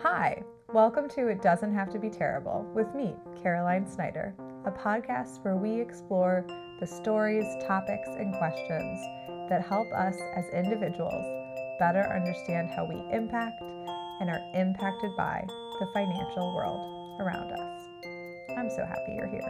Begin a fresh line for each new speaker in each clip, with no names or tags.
Hi, welcome to It Doesn't Have to Be Terrible with me, Caroline Snyder, a podcast where we explore the stories, topics, and questions that help us as individuals better understand how we impact and are impacted by the financial world around us. I'm so happy you're here.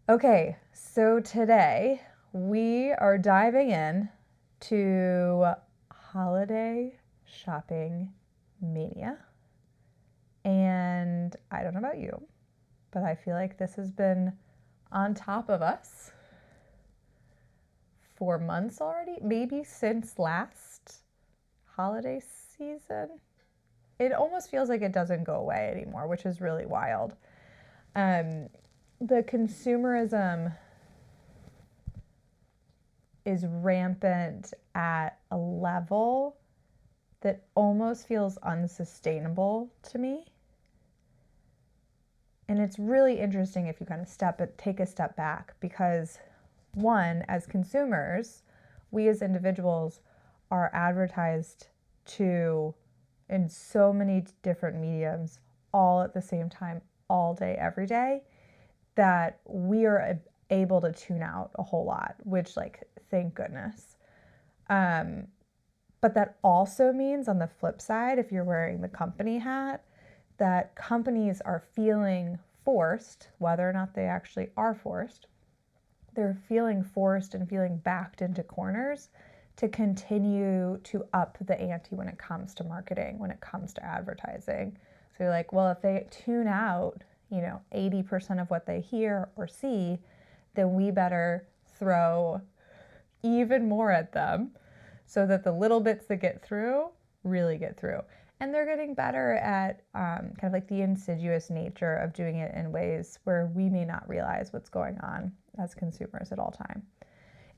Okay, so today we are diving in to holiday shopping mania. And I don't know about you, but I feel like this has been on top of us for months already, maybe since last holiday season. It almost feels like it doesn't go away anymore, which is really wild. The consumerism is rampant at a level that almost feels unsustainable to me. And it's really interesting if you kind of take a step back, because one, as consumers, we as individuals are advertised to in so many different mediums all at the same time, all day, every day, that we are able to tune out a whole lot, which, thank goodness. But that also means, on the flip side, if you're wearing the company hat, that companies are feeling forced, whether or not they actually are forced, they're feeling forced and feeling backed into corners to continue to up the ante when it comes to marketing, when it comes to advertising. So you're like, well, if they tune out 80% of what they hear or see, then we better throw even more at them so that the little bits that get through really get through. And they're getting better at kind of like the insidious nature of doing it in ways where we may not realize what's going on as consumers at all time.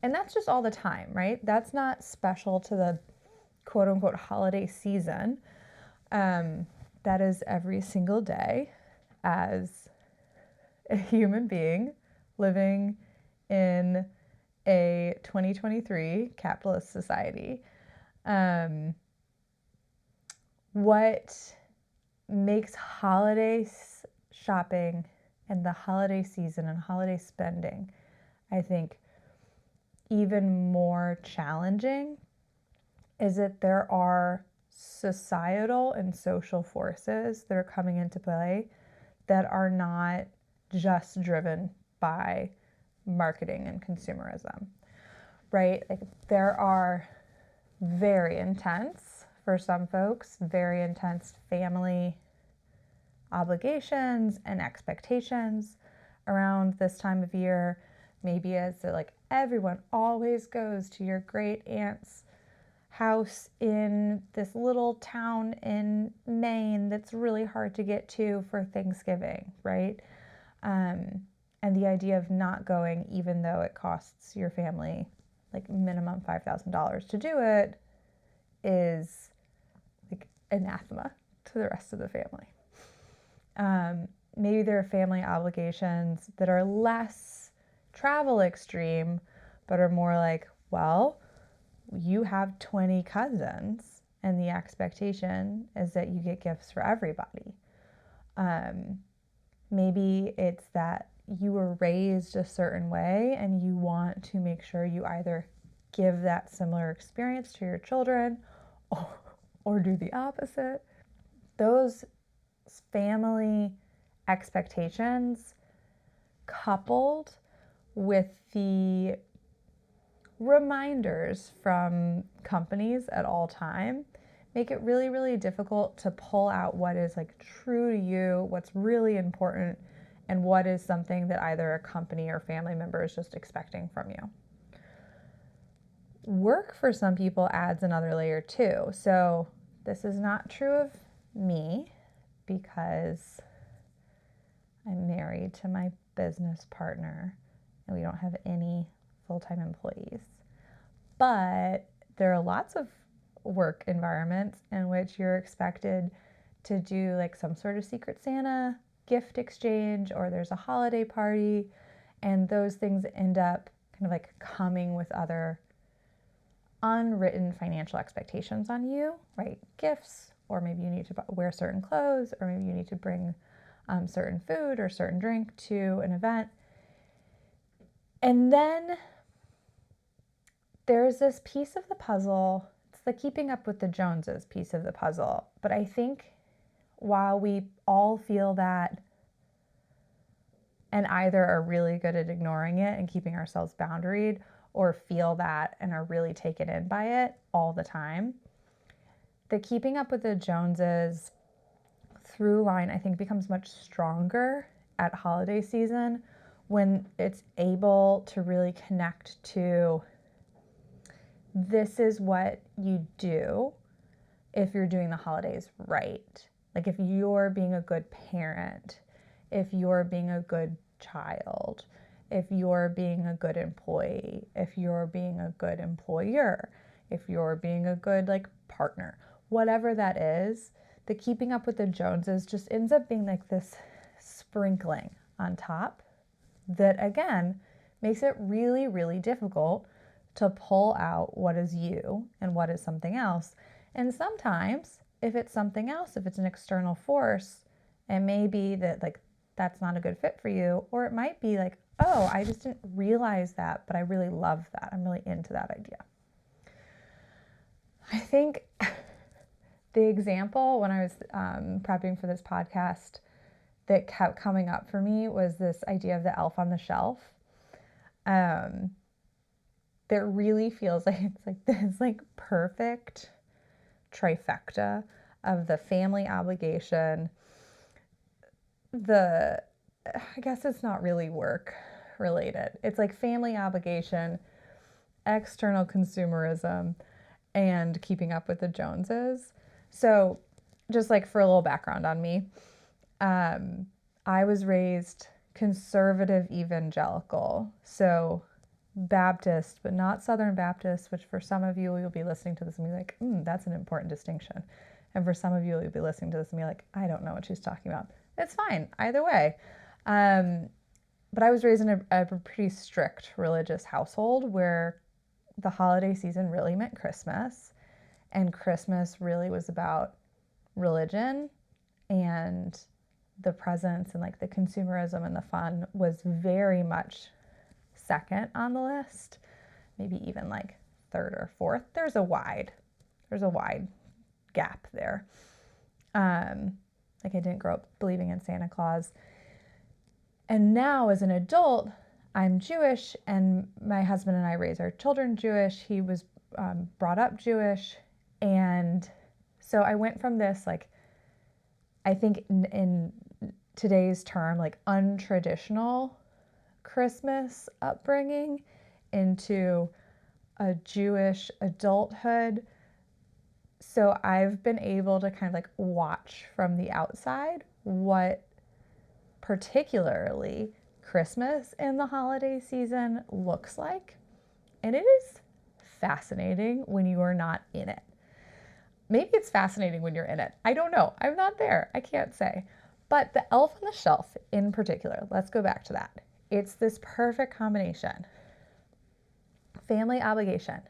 And that's just all the time, right? That's not special to the quote unquote holiday season. That is every single day as a human being living in a 2023 capitalist society. What makes holiday shopping and the holiday season and holiday spending, I think, even more challenging is that there are societal and social forces that are coming into play that are not just driven by marketing and consumerism, right? Like, there are very intense, for some folks, very intense family obligations and expectations around this time of year. Maybe it's like everyone always goes to your great aunt's house in this little town in Maine that's really hard to get to for Thanksgiving, right? And the idea of not going, even though it costs your family like minimum $5,000 to do it, is like anathema to the rest of the family. Maybe there are family obligations that are less travel extreme, but are more like, well, you have 20 cousins and the expectation is that you get gifts for everybody. Maybe it's that you were raised a certain way and you want to make sure you either give that similar experience to your children or do the opposite. Those family expectations, coupled with the reminders from companies at all time, make it really, really difficult to pull out what is like true to you, what's really important, and what is something that either a company or family member is just expecting from you. work for some people adds another layer too. So this is not true of me because I'm married to my business partner and we don't have any full-time employees. But there are lots of work environments in which you're expected to do like some sort of Secret Santa gift exchange, or there's a holiday party, and those things end up kind of like coming with other unwritten financial expectations on you, right? Gifts, or maybe you need to wear certain clothes, or maybe you need to bring certain food or certain drink to an event. And then there's this piece of the puzzle, it's the keeping up with the Joneses piece of the puzzle. But I think while we all feel that and either are really good at ignoring it and keeping ourselves boundaried, or feel that and are really taken in by it all the time, the keeping up with the Joneses through line, I think, becomes much stronger at holiday season when it's able to really connect to this is what you do if you're doing the holidays right. Like if you're being a good parent, if you're being a good child, if you're being a good employee, if you're being a good employer, if you're being a good like partner, whatever that is, the keeping up with the Joneses just ends up being like this sprinkling on top that again makes it really, really difficult to pull out what is you and what is something else. And sometimes if it's something else, if it's an external force, it may be that like that's not a good fit for you, or it might be like, oh, I just didn't realize that, but I really love that. I'm really into that idea. I think the example when I was prepping for this podcast that kept coming up for me was this idea of the elf on the shelf. That really feels like it's like this like perfect trifecta of the family obligation, I guess it's not really work related. It's like family obligation, external consumerism, and keeping up with the Joneses. So just like for a little background on me, I was raised conservative evangelical. So Baptist, but not Southern Baptist, which for some of you, you'll be listening to this and be like, that's an important distinction. And for some of you, you'll be listening to this and be like, I don't know what she's talking about. It's fine, either way. But I was raised in a pretty strict religious household where the holiday season really meant Christmas. And Christmas really was about religion, and the presents and like the consumerism and the fun was very much second on the list, maybe even like third or fourth. There's a wide gap there. Like I didn't grow up believing in Santa Claus. And now as an adult, I'm Jewish, and my husband and I raise our children Jewish. He was brought up Jewish. And so I went from this, like, I think in today's term, like untraditional Christmas upbringing into a Jewish adulthood. So I've been able to kind of like watch from the outside what particularly Christmas in the holiday season looks like. And it is fascinating when you are not in it. Maybe it's fascinating when you're in it. I don't know. I'm not there. I can't say. But the elf on the shelf in particular, let's go back to that. It's this perfect combination. Family obligation.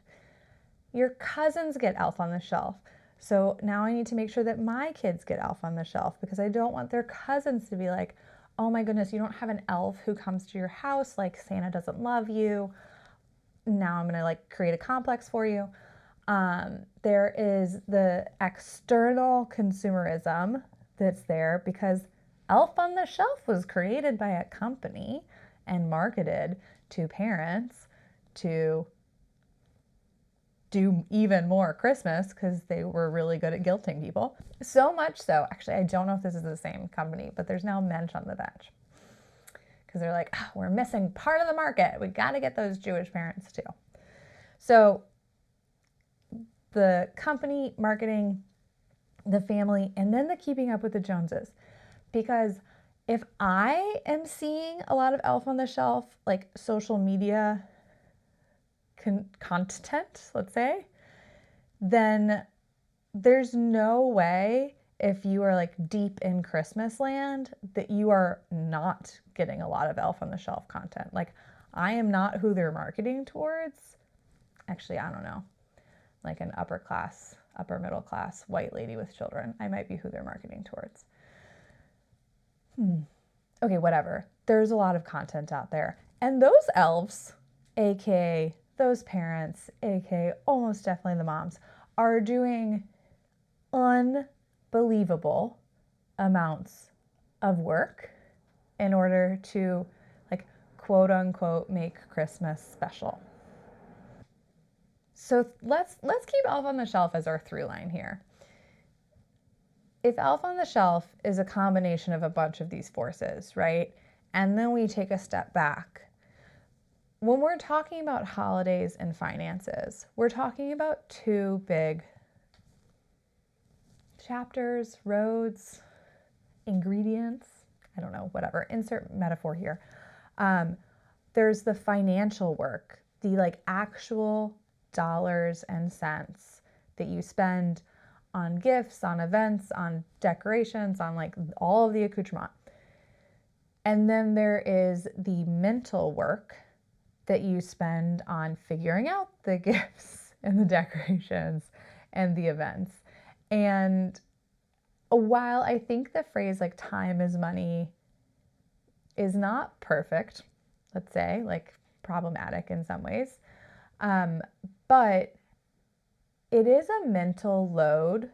Your cousins get elf on the shelf. So now I need to make sure that my kids get elf on the shelf because I don't want their cousins to be like, oh my goodness, you don't have an elf who comes to your house, like Santa doesn't love you. Now I'm gonna like create a complex for you. There is the external consumerism that's there because Elf on the Shelf was created by a company and marketed to parents to do even more Christmas because they were really good at guilting people. So much so, actually, I don't know if this is the same company, but there's now Mensch on the bench because they're like, we're missing part of the market. We got to get those Jewish parents too. So the company, marketing, the family, and then the keeping up with the Joneses. Because if I am seeing a lot of elf on the shelf, like social media content, let's say, then there's no way, if you are like deep in Christmas land, that you are not getting a lot of elf on the shelf content. Like, I am not who they're marketing towards. Actually, I don't know. Like an upper middle class white lady with children. I might be who they're marketing towards. Okay, whatever. There's a lot of content out there. And those elves, aka those parents, aka almost definitely the moms, are doing unbelievable amounts of work in order to, like, quote unquote, make Christmas special. So let's keep Elf on the Shelf as our through line here. If Elf on the Shelf is a combination of a bunch of these forces, right? And then we take a step back. When we're talking about holidays and finances, we're talking about two big chapters, roads, ingredients. I don't know, whatever. Insert metaphor here. There's the financial work, the like actual dollars and cents that you spend on gifts, on events, on decorations, on like all of the accoutrement. And then there is the mental work that you spend on figuring out the gifts and the decorations and the events. And while I think the phrase like time is money is not perfect, let's say, like problematic in some ways, but it is a mental load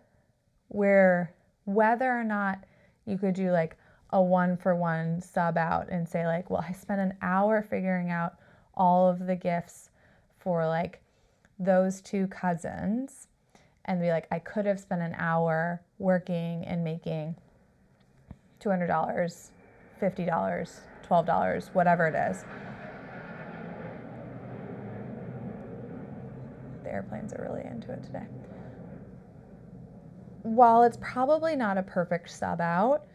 where whether or not you could do like a 1-for-1 sub out and say like, well, I spent an hour figuring out all of the gifts for like those two cousins, and be like, I could have spent an hour working and making $200, $50, $12, whatever it is. The airplanes are really into it today. While it's probably not a perfect sub out,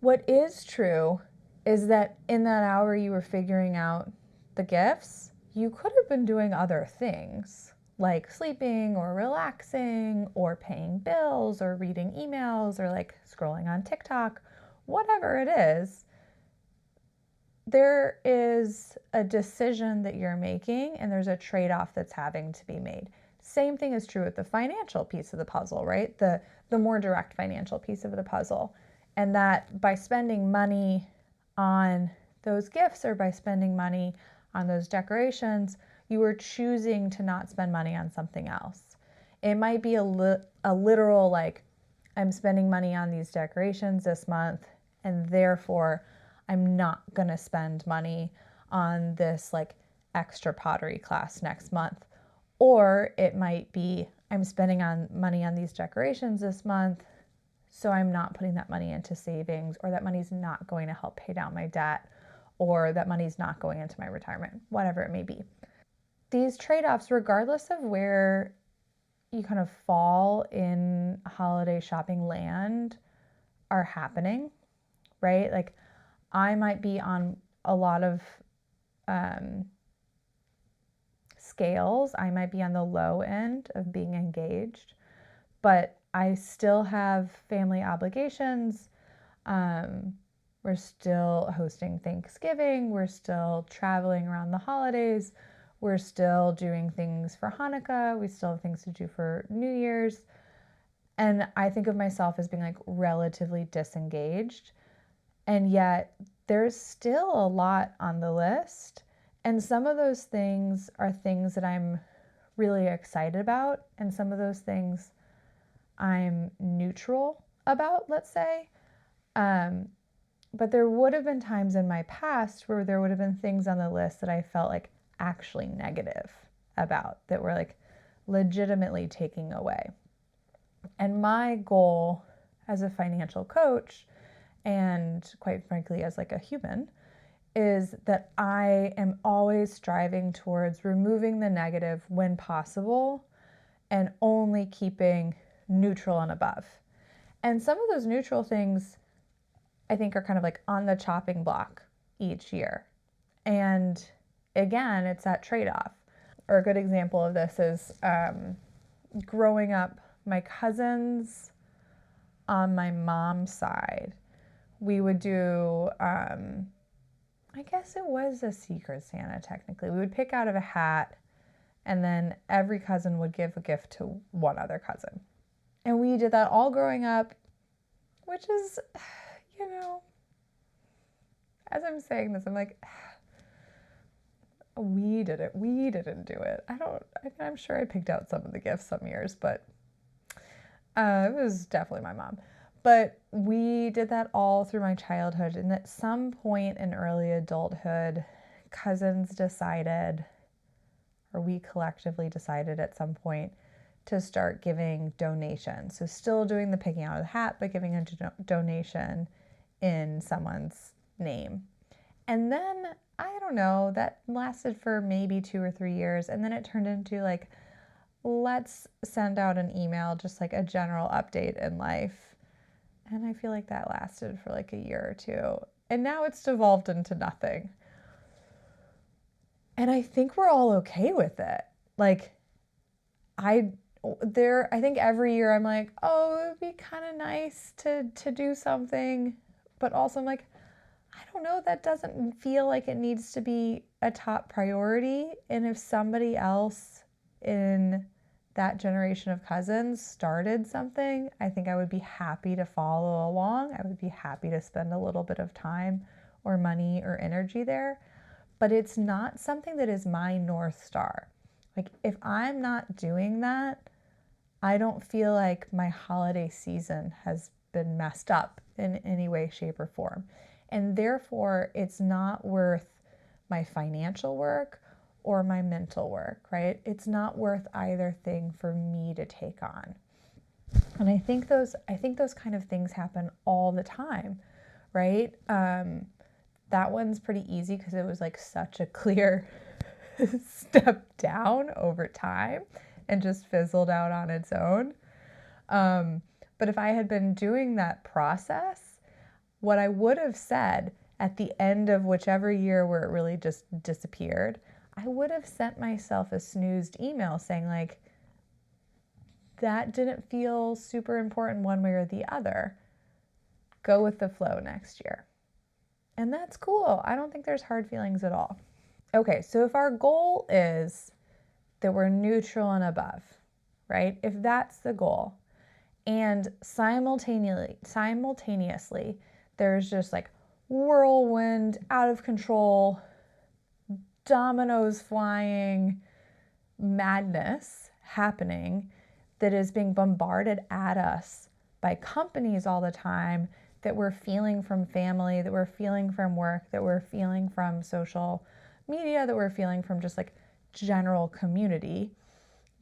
what is true is that in that hour you were figuring out the gifts, you could have been doing other things like sleeping or relaxing or paying bills or reading emails or like scrolling on TikTok, whatever it is. There is a decision that you're making and there's a trade-off that's having to be made. Same thing is true with the financial piece of the puzzle, right? The more direct financial piece of the puzzle. And that by spending money on those gifts or by spending money on those decorations, you are choosing to not spend money on something else. It might be a literal like, I'm spending money on these decorations this month and therefore I'm not going to spend money on this like extra pottery class next month. Or it might be, I'm spending money on these decorations this month, so I'm not putting that money into savings, or that money's not going to help pay down my debt, or that money's not going into my retirement, whatever it may be. These trade-offs, regardless of where you kind of fall in holiday shopping land, are happening, right? Like, I might be on a lot of scales. I might be on the low end of being engaged, but I still have family obligations. We're still hosting Thanksgiving. We're still traveling around the holidays. We're still doing things for Hanukkah. We still have things to do for New Year's. And I think of myself as being like relatively disengaged. And yet there's still a lot on the list. And some of those things are things that I'm really excited about. And some of those things I'm neutral about, let's say. But there would have been times in my past where there would have been things on the list that I felt like actually negative about, that were like legitimately taking away. And my goal as a financial coach, and quite frankly as like a human, is that I am always striving towards removing the negative when possible and only keeping neutral and above. And some of those neutral things I think are kind of like on the chopping block each year. And again, it's that trade-off. Or a good example of this is growing up, my cousins on my mom's side, we would do, I guess it was a secret Santa technically. We would pick out of a hat, and then every cousin would give a gift to one other cousin. And we did that all growing up, which is, you know, as I'm saying this, I'm like, we did it. We didn't do it. I'm sure I picked out some of the gifts some years, but it was definitely my mom. But we did that all through my childhood. And at some point in early adulthood, cousins decided, or we collectively decided at some point, to start giving donations. So still doing the picking out of the hat, but giving a donation in someone's name. And then, I don't know, that lasted for maybe 2 or 3 years. And then it turned into like, let's send out an email, just like a general update in life. And I feel like that lasted for like a year or two. And now it's devolved into nothing. And I think we're all okay with it. Like, I think every year I'm like, oh, it would be kind of nice to do something. But also I'm like, I don't know, that doesn't feel like it needs to be a top priority. And if somebody else in that generation of cousins started something, I think I would be happy to follow along. I would be happy to spend a little bit of time or money or energy there. But it's not something that is my North Star. Like, if I'm not doing that, I don't feel like my holiday season has been messed up in any way, shape, or form. And therefore, it's not worth my financial work or my mental work, right? It's not worth either thing for me to take on. And I think those kind of things happen all the time, right? That one's pretty easy because it was like such a clear step down over time and just fizzled out on its own. But if I had been doing that process, what I would have said at the end of whichever year where it really just disappeared, I would have sent myself a snoozed email saying like, that didn't feel super important one way or the other. Go with the flow next year. And that's cool. I don't think there's hard feelings at all. Okay, so if our goal is that we're neutral and above, right? If that's the goal, and simultaneously, there's just like whirlwind, out of control, dominoes flying madness happening that is being bombarded at us by companies all the time, that we're feeling from family, that we're feeling from work, that we're feeling from social media, that we're feeling from just like general community,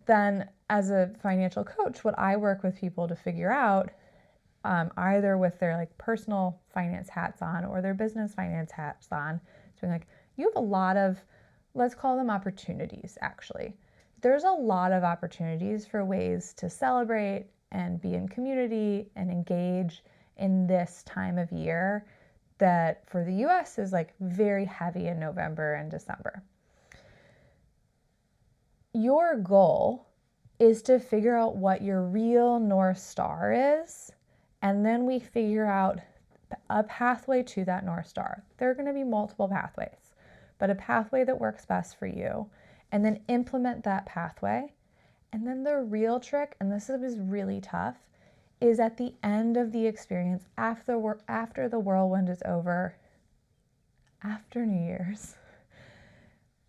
then as a financial coach, what I work with people to figure out, either with their like personal finance hats on or their business finance hats on, so like, you have a lot of, let's call them opportunities actually. There's a lot of opportunities for ways to celebrate and be in community and engage in this time of year that for the US is like very heavy in November and December. Your goal is to figure out what your real North Star is, and then we figure out a pathway to that North Star. There are going to be multiple pathways, but a pathway that works best for you, and then implement that pathway. And then the real trick, and this is really tough, is at the end of the experience, after the whirlwind is over, after New Year's,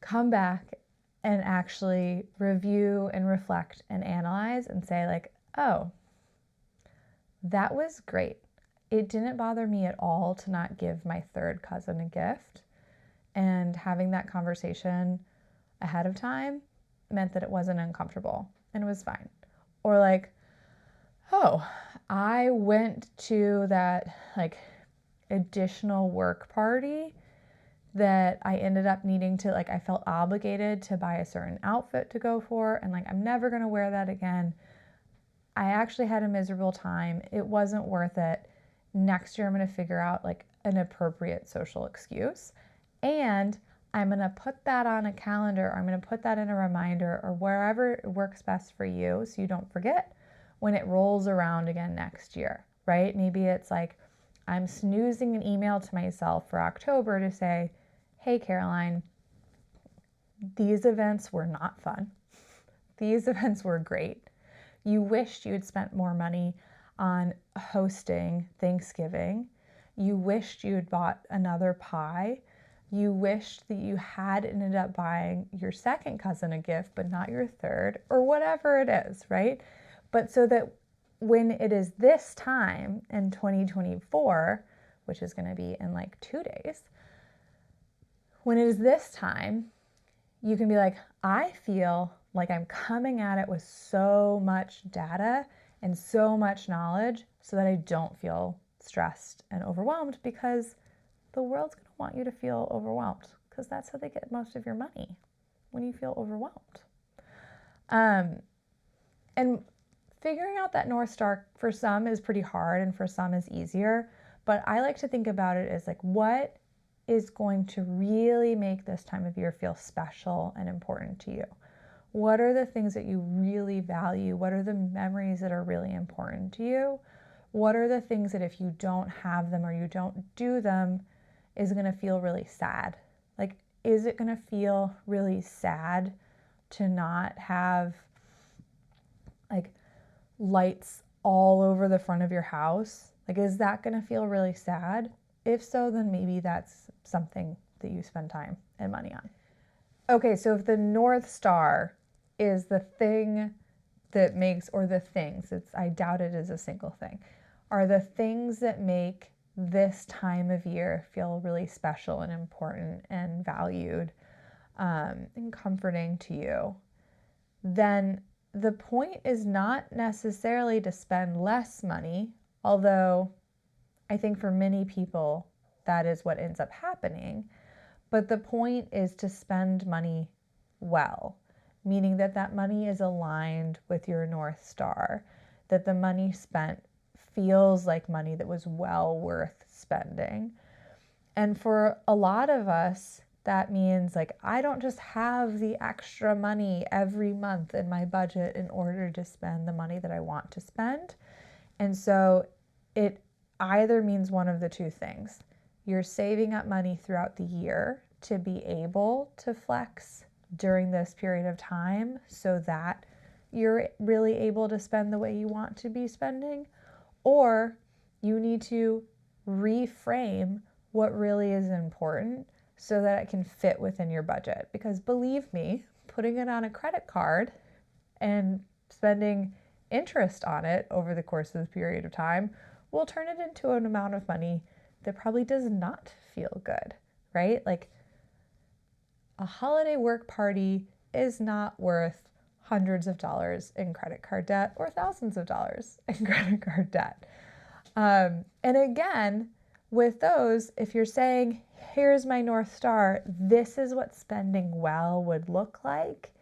come back and actually review and reflect and analyze and say like, oh, that was great. It didn't bother me at all to not give my third cousin a gift. And having that conversation ahead of time meant that it wasn't uncomfortable and it was fine. Or like, oh, I went to that like additional work party that I ended up needing to, like, I felt obligated to buy a certain outfit to go for, and like, I'm never going to wear that again. I actually had a miserable time. It wasn't worth it. Next year, I'm going to figure out like an appropriate social excuse. And I'm going to put that on a calendar. Or I'm going to put that in a reminder or wherever it works best for you so you don't forget when it rolls around again next year, right? Maybe it's like I'm snoozing an email to myself for October to say, hey, Caroline, these events were not fun. These events were great. You wished you had spent more money on hosting Thanksgiving. You wished you had bought another pie. You wished that you had ended up buying your second cousin a gift, but not your third, or whatever it is, right? But so that when it is this time in 2024, which is going to be in like 2 days, when it is this time, you can be like, I feel like I'm coming at it with so much data and so much knowledge so that I don't feel stressed and overwhelmed, because the world's going to want you to feel overwhelmed, because that's how they get most of your money, when you feel overwhelmed. And figuring out that North Star for some is pretty hard and for some is easier, but I like to think about it as like, what is going to really make this time of year feel special and important to you? What are the things that you really value? What are the memories that are really important to you? What are the things that if you don't have them or you don't do them is going to feel really sad? Like, is it going to feel really sad to not have like lights all over the front of your house? Like, is that going to feel really sad? If so, then maybe that's something that you spend time and money on. Okay, so if the North Star is the thing that makes, or the things, I doubt it is a single thing, are the things that make this time of year feel really special and important and valued and comforting to you, then the point is not necessarily to spend less money, although I think for many people that is what ends up happening. But the point is to spend money well, meaning that that money is aligned with your North Star, that the money spent feels like money that was well worth spending. And for a lot of us, that means like, I don't just have the extra money every month in my budget in order to spend the money that I want to spend. And so it either means one of the two things. You're saving up money throughout the year to be able to flex during this period of time so that you're really able to spend the way you want to be spending, or you need to reframe what really is important so that it can fit within your budget. Because believe me, putting it on a credit card and spending interest on it over the course of the period of time will turn it into an amount of money that probably does not feel good, right? Like, a holiday work party is not worth hundreds of dollars in credit card debt or thousands of dollars in credit card debt. And again, with those, if you're saying, here's my North Star, this is what spending well would look like,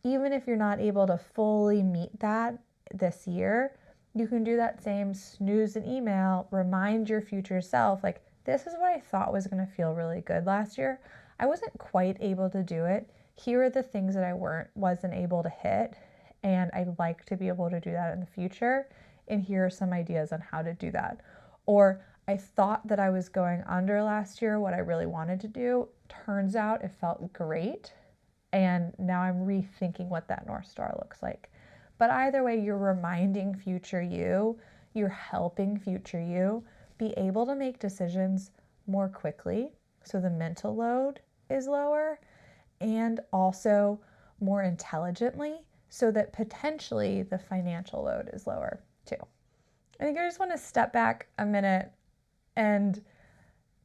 even if you're not able to fully meet that this year, you can do that same snooze an email, remind your future self, like, this is what I thought was going to feel really good last year. I wasn't quite able to do it. Here are the things that I wasn't able to hit, and I'd like to be able to do that in the future. And here are some ideas on how to do that. Or I thought that I was going under last year, what I really wanted to do. Turns out it felt great. And now I'm rethinking what that North Star looks like. But either way, you're reminding future you, you're helping future you be able to make decisions more quickly so the mental load is lower, and also more intelligently so that potentially the financial load is lower too. I think I just want to step back a minute and,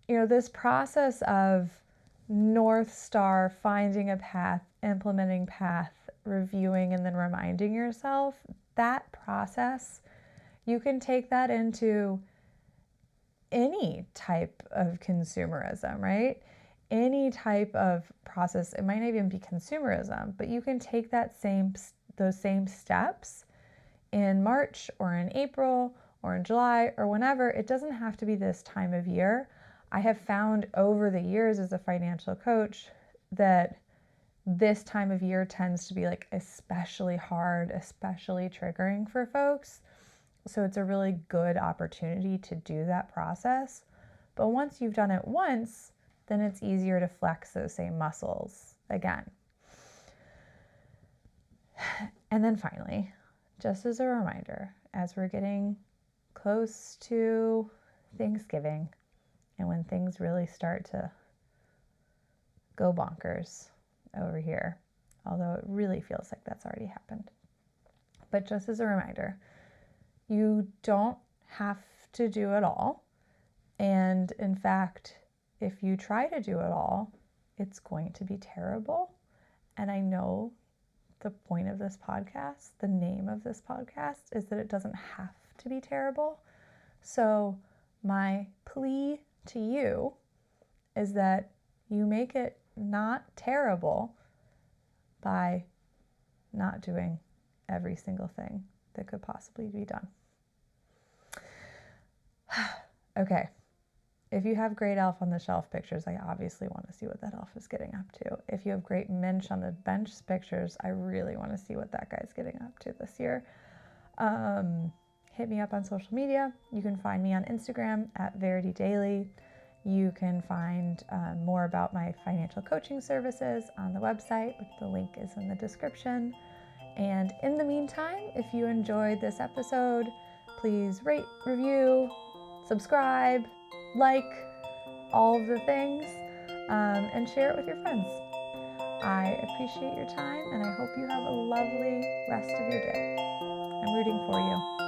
this process of North Star, finding a path, implementing path, reviewing, and then reminding yourself, that process, you can take that into any type of consumerism, right? any type of process, it might not even be consumerism, but you can take those same steps in March or in April or in July or whenever. It doesn't have to be this time of year. I have found over the years as a financial coach that this time of year tends to be like especially hard, especially triggering for folks. So it's a really good opportunity to do that process. But once you've done it once, then it's easier to flex those same muscles again. And then finally, just as a reminder, as we're getting close to Thanksgiving and when things really start to go bonkers over here, although it really feels like that's already happened. But just as a reminder, you don't have to do it all. And in fact, if you try to do it all, it's going to be terrible. And I know the point of this podcast, the name of this podcast, is that it doesn't have to be terrible. So my plea to you is that you make it not terrible by not doing every single thing that could possibly be done. Okay. If you have great elf on the shelf pictures, I obviously want to see what that elf is getting up to. If you have great Minch on the bench pictures, I really want to see what that guy's getting up to this year. Hit me up on social media. You can find me on Instagram at Verity Daily. You can find more about my financial coaching services on the website, which the link is in the description. And in the meantime, if you enjoyed this episode, please rate, review, subscribe, like, all of the things, and share it with your friends. I appreciate your time, and I hope you have a lovely rest of your day. I'm rooting for you.